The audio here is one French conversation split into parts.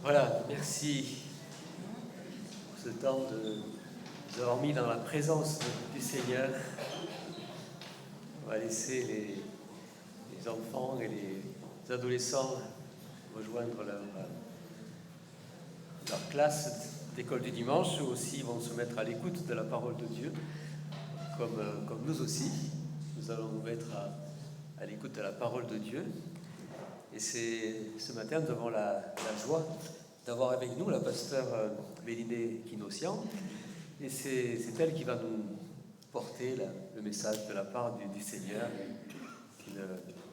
Voilà, merci pour ce temps de nous avoir mis dans la présence du Seigneur. On va laisser les enfants et les adolescents rejoindre leur classe d'école du dimanche. Eux aussi vont se mettre à l'écoute de la parole de Dieu, comme nous aussi. Nous allons nous mettre à l'écoute de la parole de Dieu. Et ce matin, nous avons la joie d'avoir avec nous la pasteure Mélinée Kinossian. Et c'est elle qui va nous porter le message de la part du Seigneur. C'est une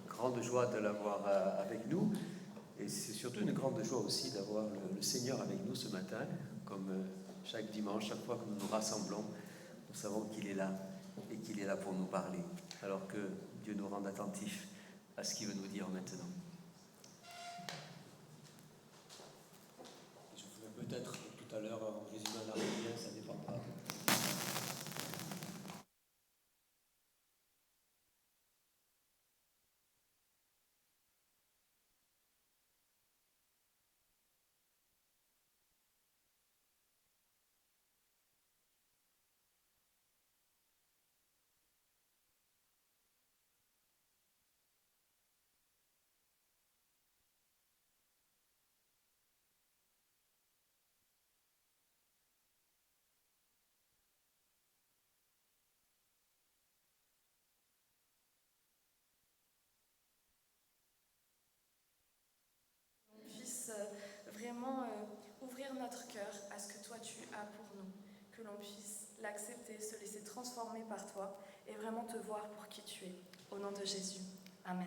grande joie de l'avoir avec nous. Et c'est surtout une grande joie aussi d'avoir le Seigneur avec nous ce matin, comme chaque dimanche, chaque fois que nous nous rassemblons, nous savons qu'il est là et qu'il est là pour nous parler. Alors que Dieu nous rende attentifs à ce qu'il veut nous dire maintenant. Je ferai peut-être tout à l'heure un résumé en arabe, ça dépendra. Puisse vraiment ouvrir notre cœur à ce que toi tu as pour nous, que l'on puisse l'accepter, se laisser transformer par toi et vraiment te voir pour qui tu es. Au nom de Jésus. Amen.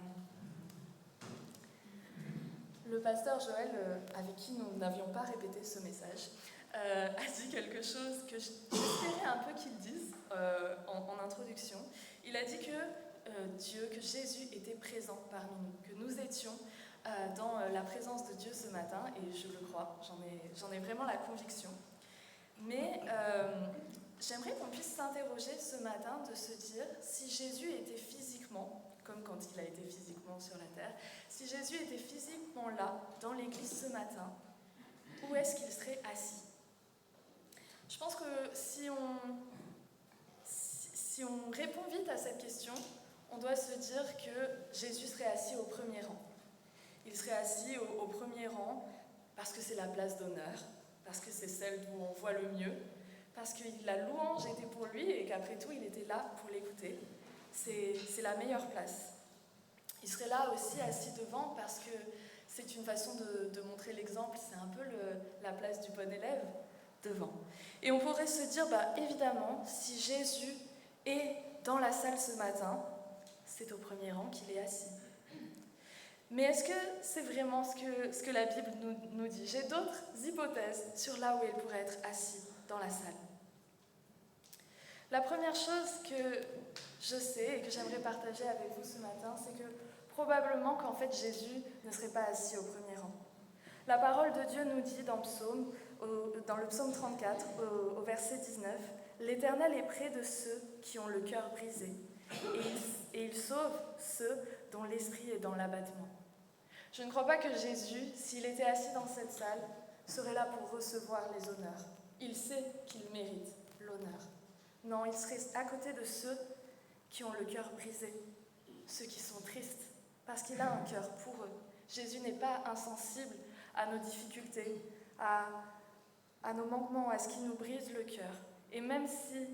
Le pasteur Joël, avec qui nous n'avions pas répété ce message, a dit quelque chose que j'espérais un peu qu'il dise en introduction. Il a dit que Jésus était présent parmi nous, que nous étions dans la présence de Dieu ce matin, et je le crois, j'en ai vraiment la conviction. Mais j'aimerais qu'on puisse s'interroger ce matin de se dire si Jésus était physiquement, comme quand il a été physiquement sur la terre, si Jésus était physiquement là, dans l'église ce matin, où est-ce qu'il serait assis? Je pense que si on répond vite à cette question, on doit se dire que Jésus serait assis au premier rang. Il serait assis au premier rang parce que c'est la place d'honneur, parce que c'est celle d'où on voit le mieux, parce que la louange était pour lui et qu'après tout, il était là pour l'écouter. C'est la meilleure place. Il serait là aussi assis devant parce que c'est une façon de montrer l'exemple, c'est un peu la place du bon élève devant. Et on pourrait se dire, évidemment, si Jésus est dans la salle ce matin, c'est au premier rang qu'il est assis. Mais est-ce que c'est vraiment ce que la Bible nous dit? J'ai d'autres hypothèses sur là où il pourrait être assis dans la salle. La première chose que je sais et que j'aimerais partager avec vous ce matin, c'est que probablement qu'en fait Jésus ne serait pas assis au premier rang. La parole de Dieu nous dit dans le psaume 34, au verset 19, « L'Éternel est près de ceux qui ont le cœur brisé, et il sauve ceux dont l'esprit est dans l'abattement. » Je ne crois pas que Jésus, s'il était assis dans cette salle, serait là pour recevoir les honneurs. Il sait qu'il mérite l'honneur. Non, il serait à côté de ceux qui ont le cœur brisé, ceux qui sont tristes, parce qu'il a un cœur pour eux. Jésus n'est pas insensible à nos difficultés, à nos manquements, à ce qui nous brise le cœur. Et même si,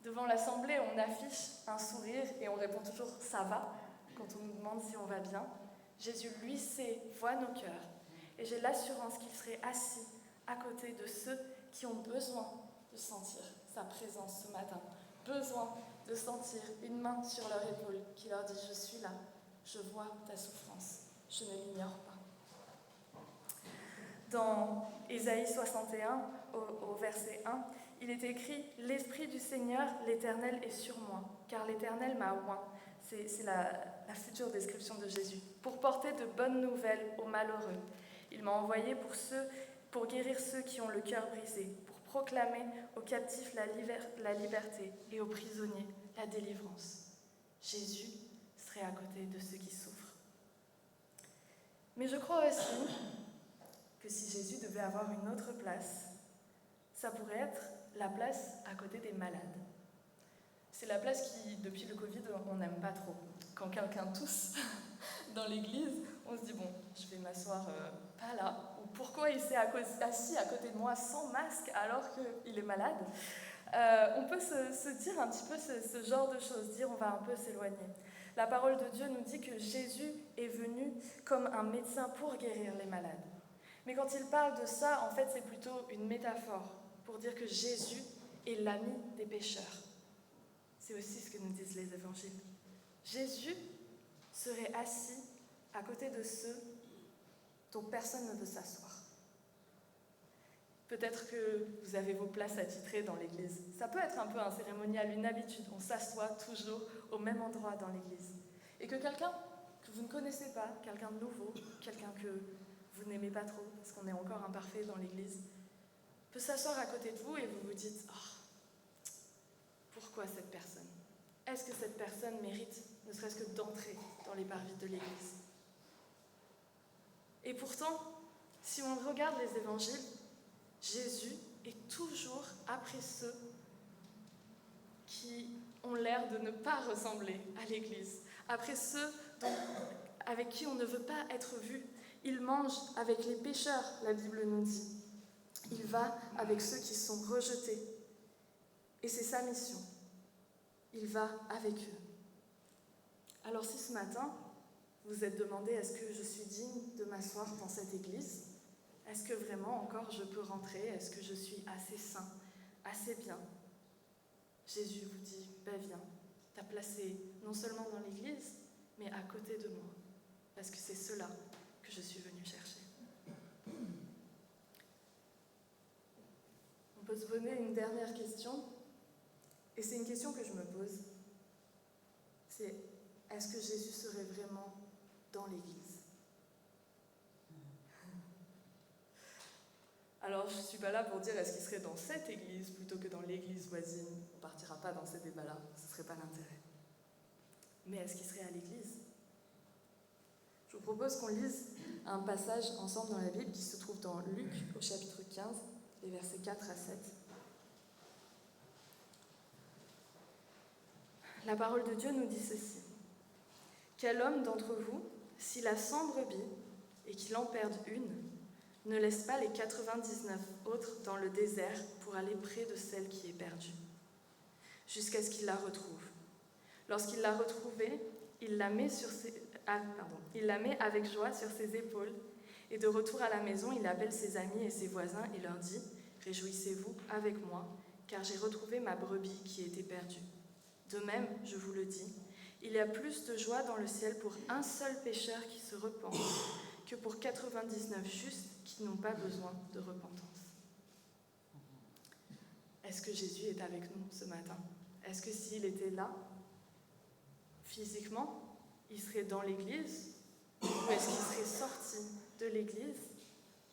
devant l'assemblée, on affiche un sourire et on répond toujours « ça va » quand on nous demande si on va bien, Jésus, lui, sait, voit nos cœurs. Et j'ai l'assurance qu'il serait assis à côté de ceux qui ont besoin de sentir sa présence ce matin, besoin de sentir une main sur leur épaule qui leur dit « je suis là, je vois ta souffrance, je ne l'ignore pas ». Dans Ésaïe 61, au verset 1, il est écrit « L'Esprit du Seigneur, l'Éternel, est sur moi, car l'Éternel m'a oint ». C'est la future description de Jésus. « Pour porter de bonnes nouvelles aux malheureux. Il m'a envoyé pour guérir ceux qui ont le cœur brisé, pour proclamer aux captifs la liberté et aux prisonniers la délivrance. » Jésus serait à côté de ceux qui souffrent. Mais je crois aussi que si Jésus devait avoir une autre place, ça pourrait être la place à côté des malades. C'est la place qui, depuis le Covid, on n'aime pas trop. Quand quelqu'un tousse dans l'église, on se dit bon, je vais m'asseoir pas là. Ou pourquoi il s'est assis à côté de moi sans masque alors qu'il est malade. On peut se dire un petit peu ce genre de choses, dire on va un peu s'éloigner. La parole de Dieu nous dit que Jésus est venu comme un médecin pour guérir les malades. Mais quand il parle de ça, en fait, c'est plutôt une métaphore pour dire que Jésus est l'ami des pécheurs. C'est aussi ce que nous disent les évangiles. Jésus serait assis à côté de ceux dont personne ne veut s'asseoir. Peut-être que vous avez vos places attitrées dans l'église. Ça peut être un peu un cérémonial, une habitude. On s'assoit toujours au même endroit dans l'église. Et que quelqu'un que vous ne connaissez pas, quelqu'un de nouveau, quelqu'un que vous n'aimez pas trop, parce qu'on est encore imparfait dans l'église, peut s'asseoir à côté de vous et vous vous dites « Oh, pourquoi cette personne ? Est-ce que cette personne mérite ne serait-ce que d'entrer dans les parvis de l'église ?» Et pourtant, si on regarde les évangiles, Jésus est toujours après ceux qui ont l'air de ne pas ressembler à l'Église, après ceux avec qui on ne veut pas être vu. Il mange avec les pécheurs, la Bible nous dit. Il va avec ceux qui sont rejetés. Et c'est sa mission. Il va avec eux. Alors si ce matin, vous êtes demandé, est-ce que je suis digne de m'asseoir dans cette église ? Est-ce que vraiment encore je peux rentrer ? Est-ce que je suis assez saint, assez bien ? Jésus vous dit, viens, t'as placé non seulement dans l'église, mais à côté de moi, parce que c'est cela que je suis venue chercher. On peut se poser une dernière question, et c'est une question que je me pose. C'est, est-ce que Jésus serait vraiment dans l'église ? Alors, je ne suis pas là pour dire est-ce qu'il serait dans cette église plutôt que dans l'église voisine. On ne partira pas dans ces débats-là, ce ne serait pas l'intérêt. Mais est-ce qu'il serait à l'église ? Je vous propose qu'on lise un passage ensemble dans la Bible qui se trouve dans Luc au chapitre 15, les versets 4 à 7. La parole de Dieu nous dit ceci. « Quel homme d'entre vous, s'il a 100 brebis et qu'il en perde une, ne laisse pas les 99 autres dans le désert pour aller près de celle qui est perdue, jusqu'à ce qu'il la retrouve. Lorsqu'il l'a retrouvée, il la met avec joie sur ses épaules, et de retour à la maison, il appelle ses amis et ses voisins et leur dit « Réjouissez-vous avec moi, car j'ai retrouvé ma brebis qui était perdue. De même, je vous le dis, il y a plus de joie dans le ciel pour un seul pécheur qui se repent que pour 99 justes qui n'ont pas besoin de repentance. » Est-ce que Jésus est avec nous ce matin ? Est-ce que s'il était là, physiquement, il serait dans l'église ? Ou est-ce qu'il serait sorti de l'église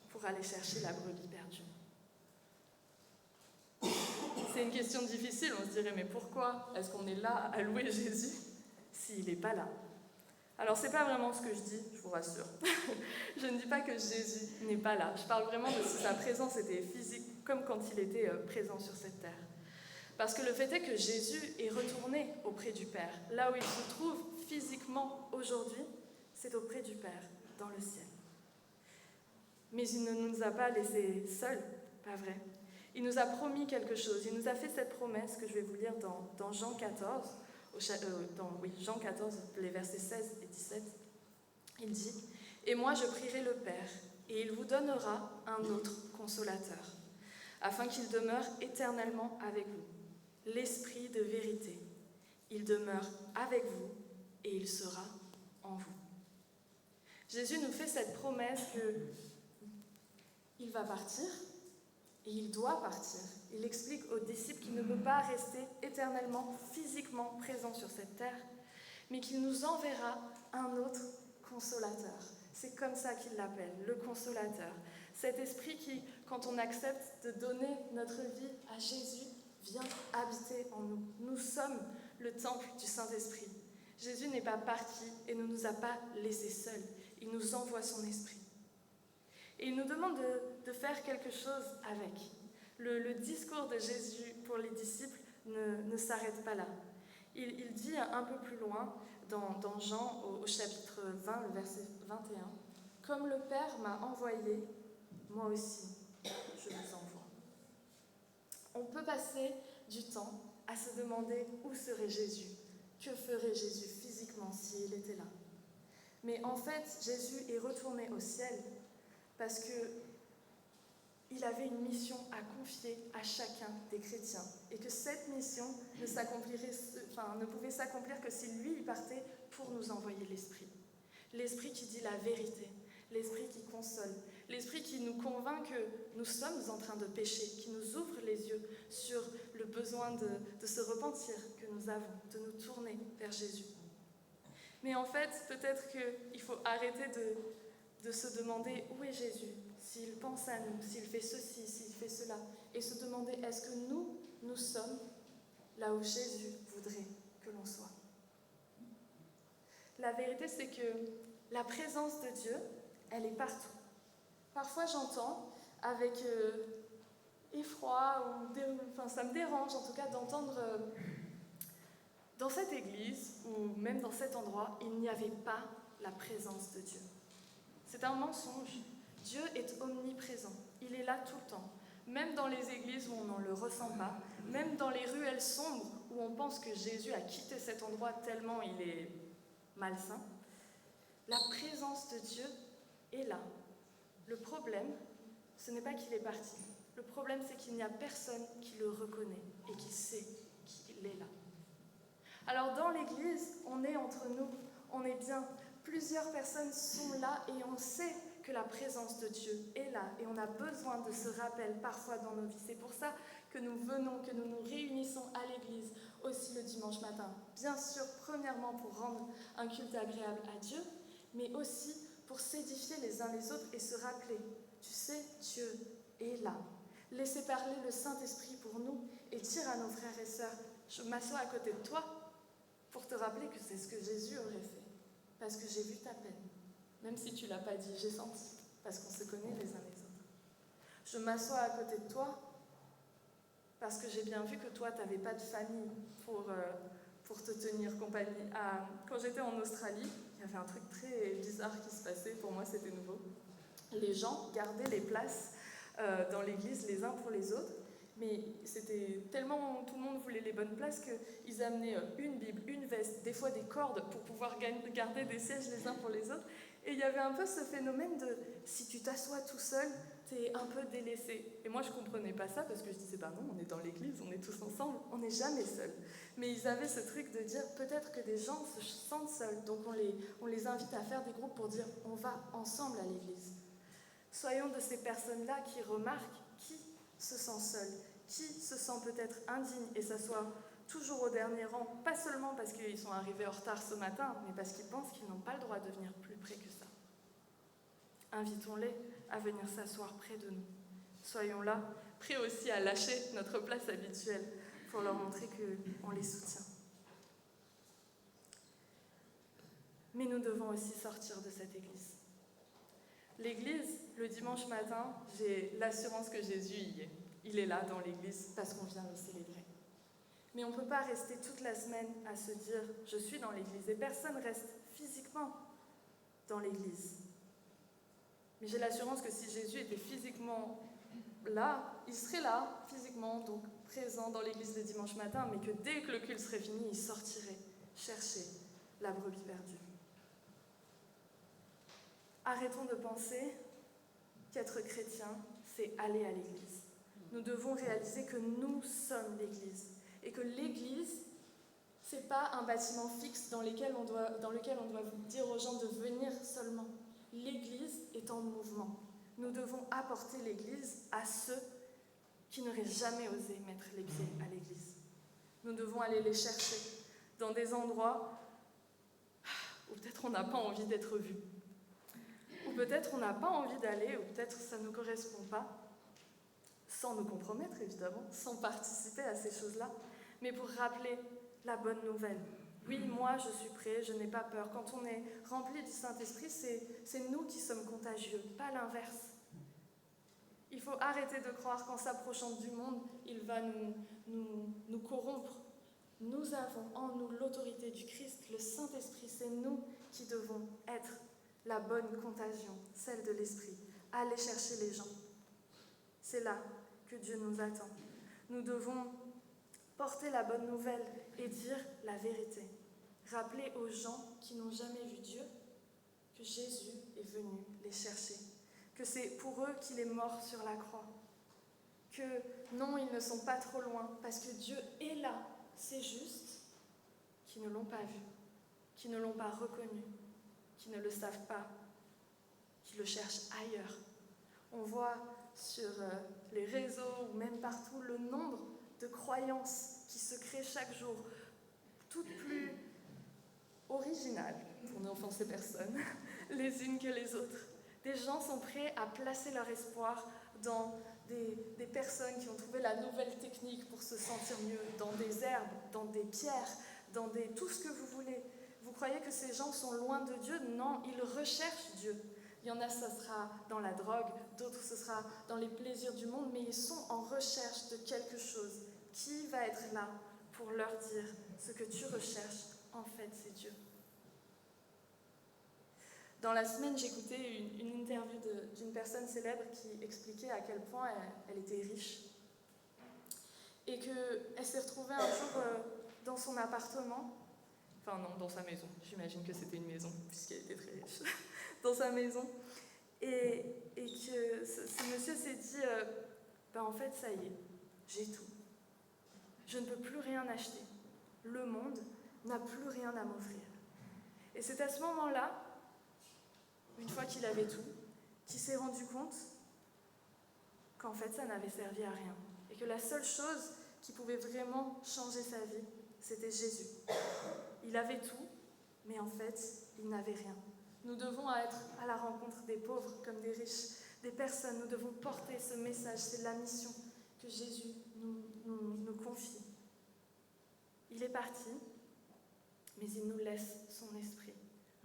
pour aller chercher la brebis perdue ? C'est une question difficile, on se dirait, mais pourquoi est-ce qu'on est là à louer Jésus s'il n'est pas là ? Alors, c'est pas vraiment ce que je dis, je vous rassure. Je ne dis pas que Jésus n'est pas là. Je parle vraiment de si sa présence était physique, comme quand il était présent sur cette terre. Parce que le fait est que Jésus est retourné auprès du Père. Là où il se trouve physiquement aujourd'hui, c'est auprès du Père, dans le ciel. Mais il ne nous a pas laissés seuls, pas vrai. Il nous a promis quelque chose. Il nous a fait cette promesse que je vais vous lire dans Jean 14, Jean 14, les versets 16 et 17. Il dit « Et moi je prierai le Père, et il vous donnera un autre consolateur, afin qu'il demeure éternellement avec vous, l'Esprit de vérité. Il demeure avec vous, et il sera en vous. » Jésus nous fait cette promesse qu'il va partir, et il doit partir. Il explique aux disciples qu'il ne peut pas rester éternellement, physiquement présent sur cette terre, mais qu'il nous enverra un autre consolateur. C'est comme ça qu'il l'appelle, le consolateur. Cet esprit qui, quand on accepte de donner notre vie à Jésus, vient habiter en nous. Nous sommes le temple du Saint-Esprit. Jésus n'est pas parti et ne nous a pas laissés seuls. Il nous envoie son esprit. Et il nous demande de faire quelque chose avec. Le discours de Jésus pour les disciples ne s'arrête pas là. Il dit un peu plus loin, dans Jean, au chapitre 20, le verset 21, « Comme le Père m'a envoyé, moi aussi, je vous envoie. » On peut passer du temps à se demander où serait Jésus, que ferait Jésus physiquement s'il était là. Mais en fait, Jésus est retourné au ciel parce qu'il avait une mission à confier à chacun des chrétiens et que cette mission ne pouvait s'accomplir que si lui il partait pour nous envoyer l'Esprit. L'Esprit qui dit la vérité, l'Esprit qui console, l'Esprit qui nous convainc que nous sommes en train de pécher, qui nous ouvre les yeux sur le besoin de se repentir que nous avons, de nous tourner vers Jésus. Mais en fait, peut-être qu'il faut arrêter de se demander où est Jésus, s'il pense à nous, s'il fait ceci, s'il fait cela, et se demander est-ce que nous sommes là où Jésus voudrait que l'on soit. La vérité, c'est que la présence de Dieu, elle est partout. Parfois, j'entends avec effroi, ça me dérange en tout cas d'entendre dans cette église, ou même dans cet endroit, il n'y avait pas la présence de Dieu. C'est un mensonge. Dieu est omniprésent. Il est là tout le temps. Même dans les églises où on n'en le ressent pas, même dans les ruelles sombres où on pense que Jésus a quitté cet endroit tellement il est malsain, la présence de Dieu est là. Le problème, ce n'est pas qu'il est parti. Le problème, c'est qu'il n'y a personne qui le reconnaît et qui sait qu'il est là. Alors dans l'église, on est entre nous, on est bien. Plusieurs personnes sont là et on sait que la présence de Dieu est là et on a besoin de ce rappel parfois dans nos vies. C'est pour ça que nous venons, que nous nous réunissons à l'église aussi le dimanche matin. Bien sûr, premièrement pour rendre un culte agréable à Dieu, mais aussi pour s'édifier les uns les autres et se rappeler, tu sais, Dieu est là. Laissez parler le Saint-Esprit pour nous et dire à nos frères et sœurs, je m'assois à côté de toi pour te rappeler que c'est ce que Jésus aurait fait, parce que j'ai vu ta peine. Même si tu ne l'as pas dit, j'ai senti, parce qu'on se connaît les uns les autres. Je m'assois à côté de toi parce que j'ai bien vu que toi, tu n'avais pas de famille pour te tenir compagnie. Quand j'étais en Australie, il y avait un truc très bizarre qui se passait, pour moi c'était nouveau. Les gens gardaient les places dans l'église les uns pour les autres, mais c'était tellement, tout le monde voulait les bonnes places qu'ils amenaient une Bible, une veste, des fois des cordes pour pouvoir garder des sièges les uns pour les autres. Et il y avait un peu ce phénomène de si tu t'assois tout seul, t'es un peu délaissé. Et moi je comprenais pas ça parce que je disais bah non, on est dans l'église, on est tous ensemble, on n'est jamais seuls. Mais ils avaient ce truc de dire peut-être que des gens se sentent seuls, donc on les invite à faire des groupes pour dire on va ensemble à l'église. Soyons de ces personnes-là qui remarquent qui se sent seul, qui se sent peut-être indigne et s'assoit toujours au dernier rang, pas seulement parce qu'ils sont arrivés en retard ce matin, mais parce qu'ils pensent qu'ils n'ont pas le droit de venir plus près que ça. Invitons-les à venir s'asseoir près de nous. Soyons là, prêts aussi à lâcher notre place habituelle pour leur montrer qu'on les soutient. Mais nous devons aussi sortir de cette église. L'église, le dimanche matin, j'ai l'assurance que Jésus y est. Il est là dans l'église parce qu'on vient le célébrer. Mais on ne peut pas rester toute la semaine à se dire « je suis dans l'église » et personne ne reste physiquement dans l'église. Mais j'ai l'assurance que si Jésus était physiquement là, il serait là, physiquement, donc présent dans l'église le dimanche matin, mais que dès que le culte serait fini, il sortirait chercher la brebis perdue. Arrêtons de penser qu'être chrétien, c'est aller à l'église. Nous devons réaliser que nous sommes l'église. Et que l'église, ce n'est pas un bâtiment fixe dans lequel on doit dire aux gens de venir seulement. L'église est en mouvement. Nous devons apporter l'église à ceux qui n'auraient jamais osé mettre les pieds à l'église. Nous devons aller les chercher dans des endroits où peut-être on n'a pas envie d'être vu. Ou peut-être on n'a pas envie d'aller, ou peut-être ça ne nous correspond pas, sans nous compromettre évidemment, sans participer à ces choses-là, mais pour rappeler la bonne nouvelle. Oui, moi je suis prêt, je n'ai pas peur. Quand on est rempli du Saint-Esprit, c'est nous qui sommes contagieux, pas l'inverse. Il faut arrêter de croire qu'en s'approchant du monde, il va nous corrompre. Nous avons en nous l'autorité du Christ, le Saint-Esprit. C'est nous qui devons être la bonne contagion, celle de l'Esprit. Aller chercher les gens. C'est là que Dieu nous attend. Nous devons porter la bonne nouvelle et dire la vérité. Rappeler aux gens qui n'ont jamais vu Dieu que Jésus est venu les chercher, que c'est pour eux qu'il est mort sur la croix, que non, ils ne sont pas trop loin, parce que Dieu est là. C'est juste qu'ils ne l'ont pas vu, qu'ils ne l'ont pas reconnu, qu'ils ne le savent pas, qu'ils le cherchent ailleurs. On voit sur les réseaux ou même partout le nombre de croyances qui se créent chaque jour, toutes plus originales, pour n'offenser personne, les unes que les autres. Des gens sont prêts à placer leur espoir dans des personnes qui ont trouvé la nouvelle technique pour se sentir mieux, dans des herbes, dans des pierres, dans tout ce que vous voulez. Vous croyez que ces gens sont loin de Dieu? Non, ils recherchent Dieu. Il y en a, ça sera dans la drogue, d'autres, ce sera dans les plaisirs du monde, mais ils sont en recherche de quelque chose. Qui va être là pour leur dire ce que tu recherches? En fait, c'est Dieu. Dans la semaine, j'écoutais une interview d'une personne célèbre qui expliquait à quel point elle était riche. Et qu'elle s'est retrouvée un jour dans son appartement, enfin non, dans sa maison, j'imagine que c'était une maison, puisqu'elle était très riche, dans sa maison. Et que ce monsieur s'est dit, en fait, ça y est, j'ai tout. Je ne peux plus rien acheter. Le monde n'a plus rien à m'offrir. Et c'est à ce moment-là, une fois qu'il avait tout, qu'il s'est rendu compte qu'en fait ça n'avait servi à rien. Et que la seule chose qui pouvait vraiment changer sa vie, c'était Jésus. Il avait tout, mais en fait, il n'avait rien. Nous devons être à la rencontre des pauvres comme des riches, des personnes. Nous devons porter ce message, c'est la mission que Jésus nous confie. Il est parti, mais il nous laisse son esprit.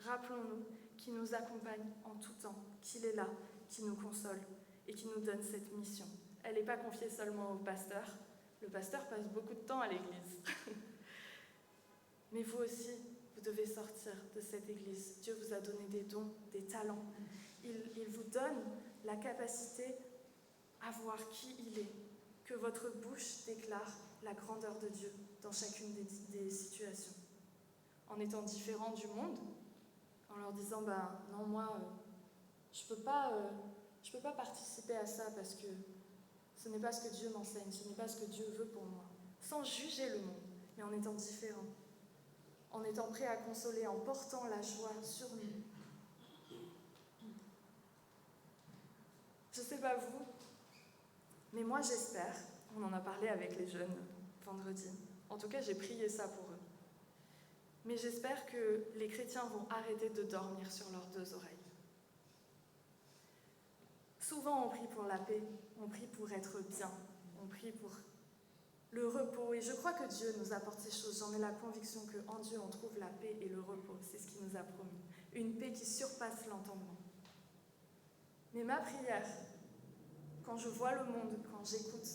Rappelons-nous qu'il nous accompagne en tout temps, qu'il est là, qu'il nous console et qu'il nous donne cette mission. Elle n'est pas confiée seulement au pasteur. Le pasteur passe beaucoup de temps à l'église. Mais vous aussi, vous devez sortir de cette église. Dieu vous a donné des dons, des talents. Il vous donne la capacité à voir qui il est, que votre bouche déclare la grandeur de Dieu dans chacune des situations. En étant différent du monde, en leur disant, non, moi, je peux pas participer à ça parce que ce n'est pas ce que Dieu m'enseigne, ce n'est pas ce que Dieu veut pour moi. Sans juger le monde, mais en étant différent, en étant prêt à consoler, en portant la joie sur nous. Je ne sais pas vous, mais moi j'espère, on en a parlé avec les jeunes vendredi, en tout cas j'ai prié ça pour eux, mais j'espère que les chrétiens vont arrêter de dormir sur leurs deux oreilles. Souvent on prie pour la paix, on prie pour être bien, on prie pour le repos, et je crois que Dieu nous apporte ces choses. J'en ai la conviction qu'en Dieu on trouve la paix et le repos, c'est ce qu'il nous a promis. Une paix qui surpasse l'entendement. Mais ma prière, quand je vois le monde, quand j'écoute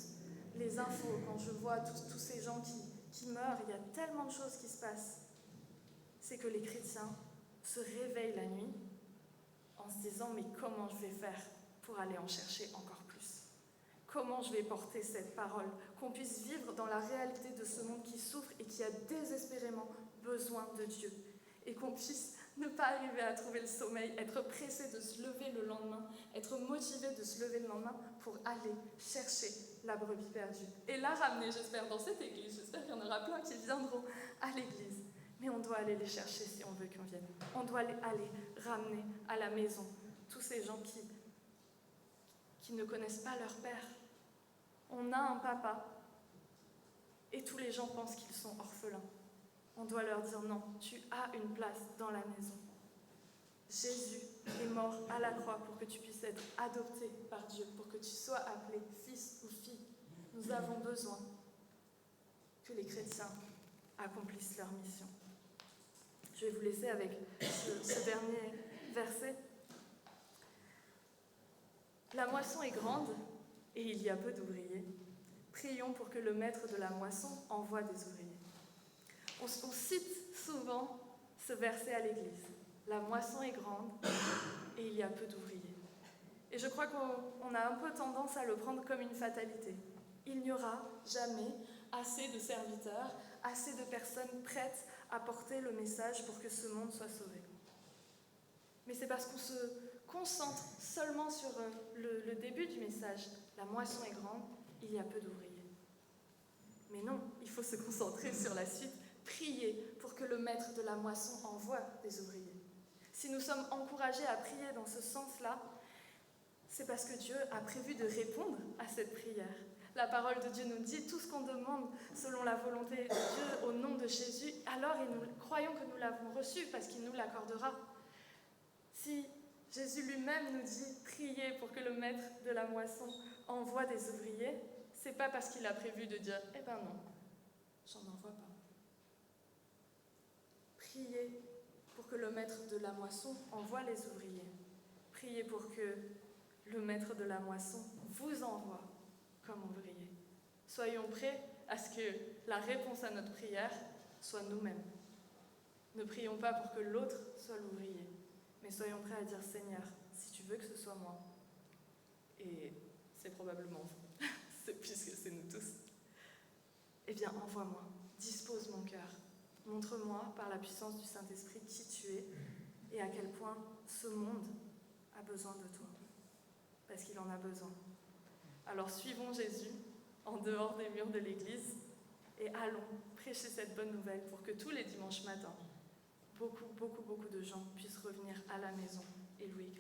les infos, quand je vois tous ces gens qui meurent, il y a tellement de choses qui se passent, c'est que les chrétiens se réveillent la nuit en se disant « mais comment je vais faire pour aller en chercher encore plus ? Comment je vais porter cette parole ? Qu'on puisse vivre dans la réalité de ce monde qui souffre et qui a désespérément besoin de Dieu. Et qu'on puisse ne pas arriver à trouver le sommeil, être pressé de se lever le lendemain, être motivé de se lever le lendemain pour aller chercher la brebis perdue. Et la ramener, j'espère, dans cette église. J'espère qu'il y en aura plein qui viendront à l'église. Mais on doit aller les chercher si on veut qu'on vienne. On doit aller ramener à la maison tous ces gens qui ne connaissent pas leur père. On a un papa et tous les gens pensent qu'ils sont orphelins. On doit leur dire non, tu as une place dans la maison. Jésus est mort à la croix pour que tu puisses être adopté par Dieu, pour que tu sois appelé fils ou fille. Nous avons besoin que les chrétiens accomplissent leur mission. Je vais vous laisser avec ce dernier verset. La moisson est grande, et il y a peu d'ouvriers. Prions pour que le maître de la moisson envoie des ouvriers. On cite souvent ce verset à l'église. La moisson est grande et il y a peu d'ouvriers. Et je crois qu'on a un peu tendance à le prendre comme une fatalité. Il n'y aura jamais assez de serviteurs, assez de personnes prêtes à porter le message pour que ce monde soit sauvé. Mais c'est parce qu'on se concentre seulement sur le début du message. La moisson est grande, il y a peu d'ouvriers. Mais non, il faut se concentrer sur la suite. Prier pour que le maître de la moisson envoie des ouvriers. Si nous sommes encouragés à prier dans ce sens-là, c'est parce que Dieu a prévu de répondre à cette prière. La parole de Dieu nous dit tout ce qu'on demande selon la volonté de Dieu au nom de Jésus, alors nous croyons que nous l'avons reçu parce qu'il nous l'accordera. Si Jésus lui-même nous dit prier pour que le maître de la moisson envoie des ouvriers, c'est pas parce qu'il a prévu de dire « Eh ben non, j'en envoie pas ». Priez pour que le maître de la moisson envoie les ouvriers. Priez pour que le maître de la moisson vous envoie comme ouvrier. Soyons prêts à ce que la réponse à notre prière soit nous-mêmes. Ne prions pas pour que l'autre soit l'ouvrier, mais soyons prêts à dire « Seigneur, si tu veux que ce soit moi », et c'est probablement vous, puisque c'est nous tous, eh bien envoie-moi, dispose mon cœur. Montre-moi par la puissance du Saint-Esprit qui tu es et à quel point ce monde a besoin de toi, parce qu'il en a besoin. Alors suivons Jésus en dehors des murs de l'église et allons prêcher cette bonne nouvelle pour que tous les dimanches matins, beaucoup de gens puissent revenir à la maison et louer